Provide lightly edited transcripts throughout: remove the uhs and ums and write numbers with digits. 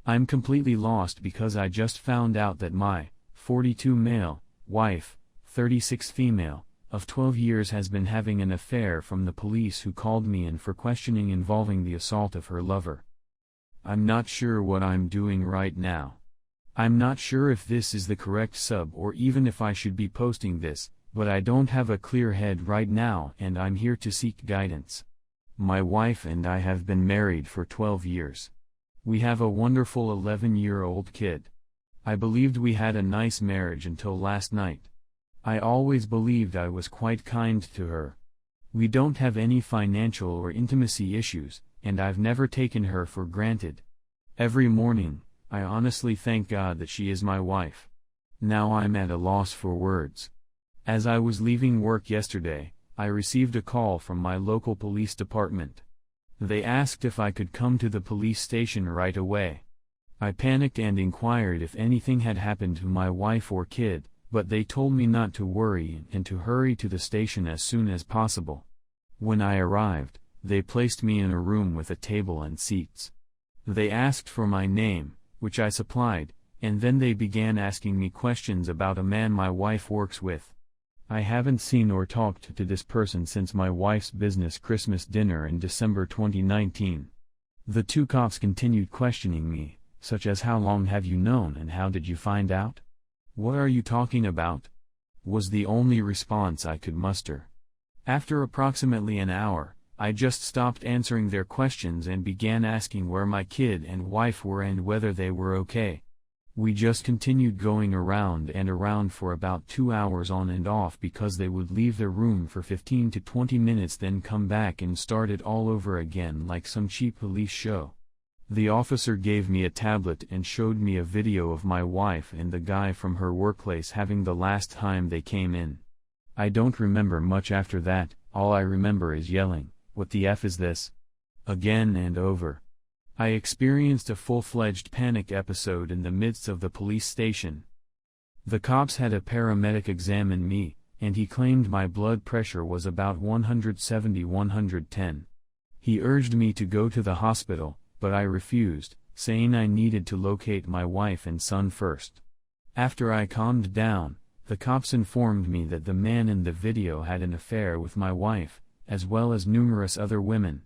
I'm completely lost because I just found out that my 42 male wife, 36 female, of 12 years has been having an affair from the police who called me in for questioning involving the assault of her lover. I'm not sure what I'm doing right now. I'm not sure if this is the correct sub or even if I should be posting this, but I don't have a clear head right now and I'm here to seek guidance. My wife and I have been married for 12 years. We have a wonderful 11-year-old kid. I believed we had a nice marriage until last night. I always believed I was quite kind to her. We don't have any financial or intimacy issues, and I've never taken her for granted. Every morning, I honestly thank God that she is my wife. Now I'm at a loss for words. As I was leaving work yesterday, I received a call from my local police department. They asked if I could come to the police station right away. I panicked and inquired if anything had happened to my wife or kid, but they told me not to worry and to hurry to the station as soon as possible. When I arrived, they placed me in a room with a table and seats. They asked for my name, which I supplied, and then they began asking me questions about a man my wife works with. I haven't seen or talked to this person since my wife's business Christmas dinner in December 2019. The two cops continued questioning me, such as how long have you known and how did you find out? What are you talking about? Was the only response I could muster. After approximately an hour, I just stopped answering their questions and began asking where my kid and wife were and whether they were okay. We just continued going around and around for about 2 hours on and off because they would leave their room for 15 to 20 minutes then come back and start it all over again like some cheap police show. The officer gave me a tablet and showed me a video of my wife and the guy from her workplace having the last time they came in. I don't remember much after that, all I remember is yelling, "What the F is this?" again and over. I experienced a full-fledged panic episode in the midst of the police station. The cops had a paramedic examine me, and he claimed my blood pressure was about 170/110. He urged me to go to the hospital, but I refused, saying I needed to locate my wife and son first. After I calmed down, the cops informed me that the man in the video had an affair with my wife, as well as numerous other women.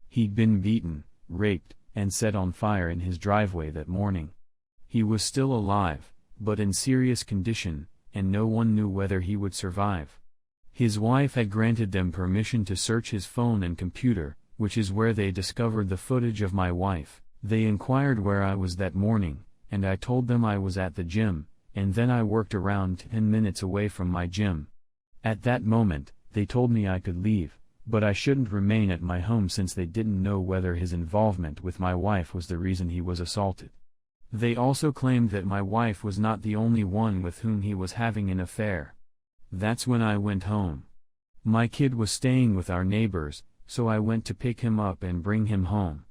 He'd been beaten, raped, and set on fire in his driveway that morning. He was still alive, but in serious condition, and no one knew whether he would survive. His wife had granted them permission to search his phone and computer, which is where they discovered the footage of my wife. They inquired where I was that morning, and I told them I was at the gym, and then I worked around 10 minutes away from my gym. At that moment, they told me I could leave, but I shouldn't remain at my home since they didn't know whether his involvement with my wife was the reason he was assaulted. They also claimed that my wife was not the only one with whom he was having an affair. That's when I went home. My kid was staying with our neighbors, so I went to pick him up and bring him home.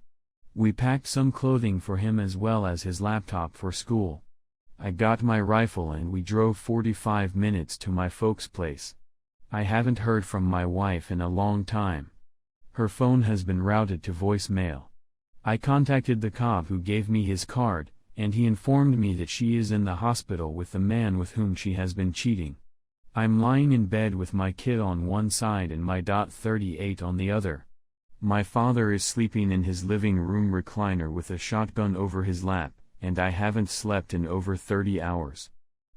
We packed some clothing for him as well as his laptop for school. I got my rifle and we drove 45 minutes to my folks' place. I haven't heard from my wife in a long time. Her phone has been routed to voicemail. I contacted the cop who gave me his card, and he informed me that she is in the hospital with the man with whom she has been cheating. I'm lying in bed with my kid on one side and my .38 on the other. My father is sleeping in his living room recliner with a shotgun over his lap, and I haven't slept in over 30 hours.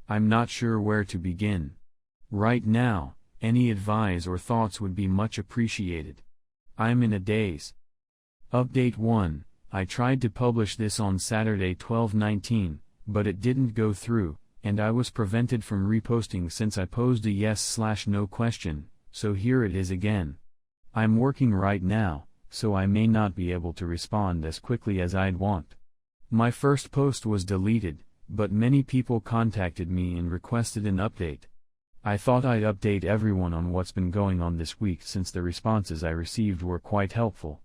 I'm not sure where to begin. Right now, any advice or thoughts would be much appreciated. I'm in a daze. Update 1. I tried to publish this on Saturday 12/19, but it didn't go through, and I was prevented from reposting since I posed a yes/no question, so here it is again. I'm working right now, so I may not be able to respond as quickly as I'd want. My first post was deleted, but many people contacted me and requested an update. I thought I'd update everyone on what's been going on this week since the responses I received were quite helpful.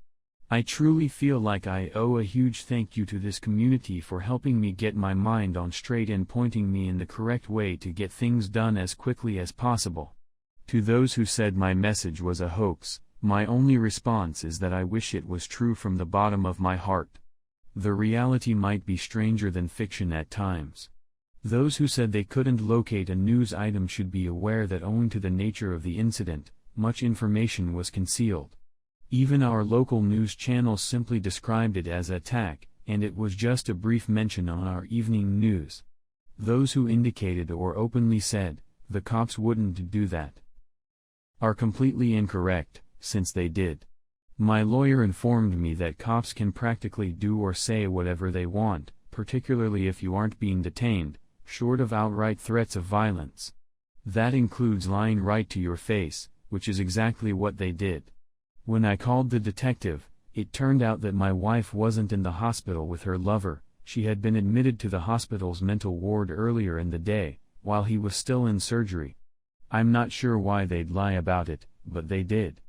I truly feel like I owe a huge thank you to this community for helping me get my mind on straight and pointing me in the correct way to get things done as quickly as possible. To those who said my message was a hoax, my only response is that I wish it was true from the bottom of my heart. The reality might be stranger than fiction at times. Those who said they couldn't locate a news item should be aware that owing to the nature of the incident, much information was concealed. Even our local news channels simply described it as attack, and it was just a brief mention on our evening news. Those who indicated or openly said, "The cops wouldn't do that," are completely incorrect, since they did. My lawyer informed me that cops can practically do or say whatever they want, particularly if you aren't being detained, short of outright threats of violence. That includes lying right to your face, which is exactly what they did. When I called the detective, it turned out that my wife wasn't in the hospital with her lover. She had been admitted to the hospital's mental ward earlier in the day, while he was still in surgery. I'm not sure why they'd lie about it, but they did.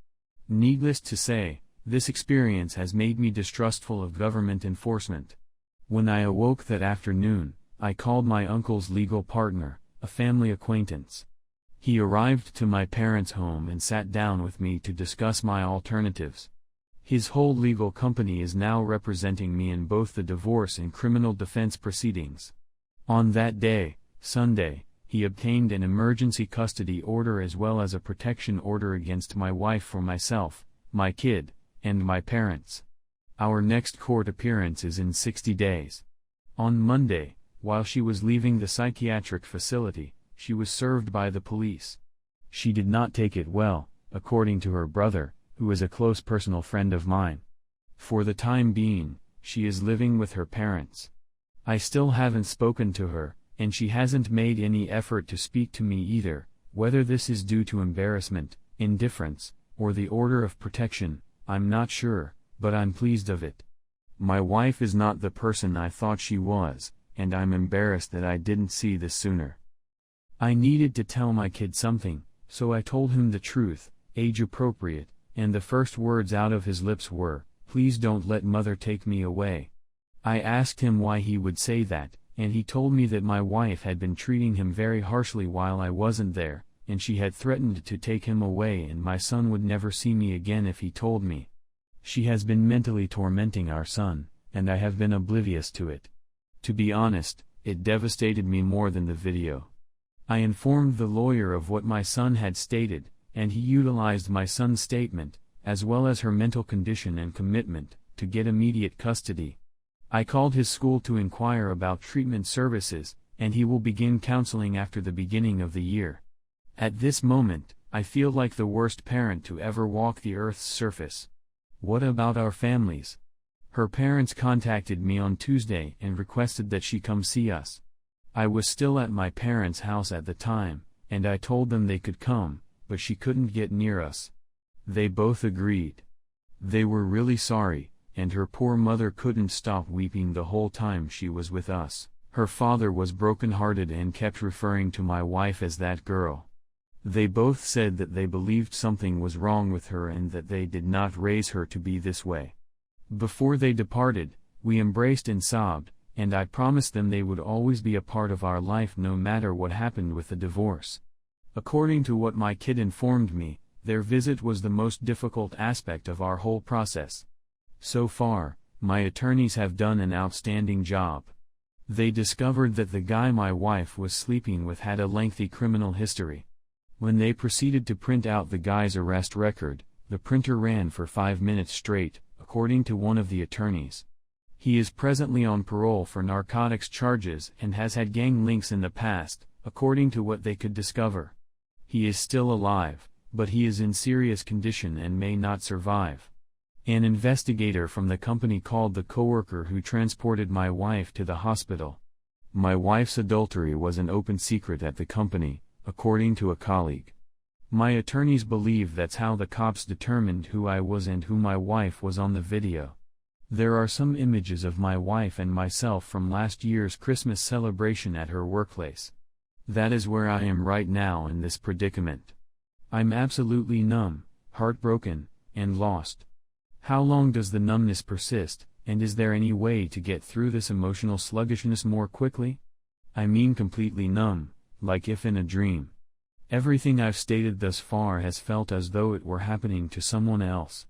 Needless to say, this experience has made me distrustful of government enforcement. When I awoke that afternoon, I called my uncle's legal partner, a family acquaintance. He arrived to my parents' home and sat down with me to discuss my alternatives. His whole legal company is now representing me in both the divorce and criminal defense proceedings. On that day, Sunday, he obtained an emergency custody order as well as a protection order against my wife for myself, my kid, and my parents. Our next court appearance is in 60 days. On Monday, while she was leaving the psychiatric facility, she was served by the police. She did not take it well, according to her brother, who is a close personal friend of mine. For the time being, she is living with her parents. I still haven't spoken to her, and she hasn't made any effort to speak to me either. Whether this is due to embarrassment, indifference, or the order of protection, I'm not sure, but I'm pleased of it. My wife is not the person I thought she was, and I'm embarrassed that I didn't see this sooner. I needed to tell my kid something, so I told him the truth, age appropriate, and the first words out of his lips were, "Please don't let mother take me away." I asked him why he would say that, and he told me that my wife had been treating him very harshly while I wasn't there, and she had threatened to take him away and my son would never see me again if he told me. She has been mentally tormenting our son, and I have been oblivious to it. To be honest, it devastated me more than the video. I informed the lawyer of what my son had stated, and he utilized my son's statement, as well as her mental condition and commitment, to get immediate custody. I called his school to inquire about treatment services, and he will begin counseling after the beginning of the year. At this moment, I feel like the worst parent to ever walk the earth's surface. What about our families? Her parents contacted me on Tuesday and requested that she come see us. I was still at my parents' house at the time, and I told them they could come, but she couldn't get near us. They both agreed. They were really sorry, and her poor mother couldn't stop weeping the whole time she was with us. Her father was broken-hearted and kept referring to my wife as that girl. They both said that they believed something was wrong with her and that they did not raise her to be this way. Before they departed, we embraced and sobbed, and I promised them they would always be a part of our life no matter what happened with the divorce. According to what my kid informed me, their visit was the most difficult aspect of our whole process. So far, my attorneys have done an outstanding job. They discovered that the guy my wife was sleeping with had a lengthy criminal history. When they proceeded to print out the guy's arrest record, the printer ran for 5 minutes straight, according to one of the attorneys. He is presently on parole for narcotics charges and has had gang links in the past, according to what they could discover. He is still alive, but he is in serious condition and may not survive. An investigator from the company called the coworker who transported my wife to the hospital. My wife's adultery was an open secret at the company, according to a colleague. My attorneys believe that's how the cops determined who I was and who my wife was on the video. There are some images of my wife and myself from last year's Christmas celebration at her workplace. That is where I am right now in this predicament. I'm absolutely numb, heartbroken, and lost. How long does the numbness persist, and is there any way to get through this emotional sluggishness more quickly? I mean completely numb, like if in a dream. Everything I've stated thus far has felt as though it were happening to someone else.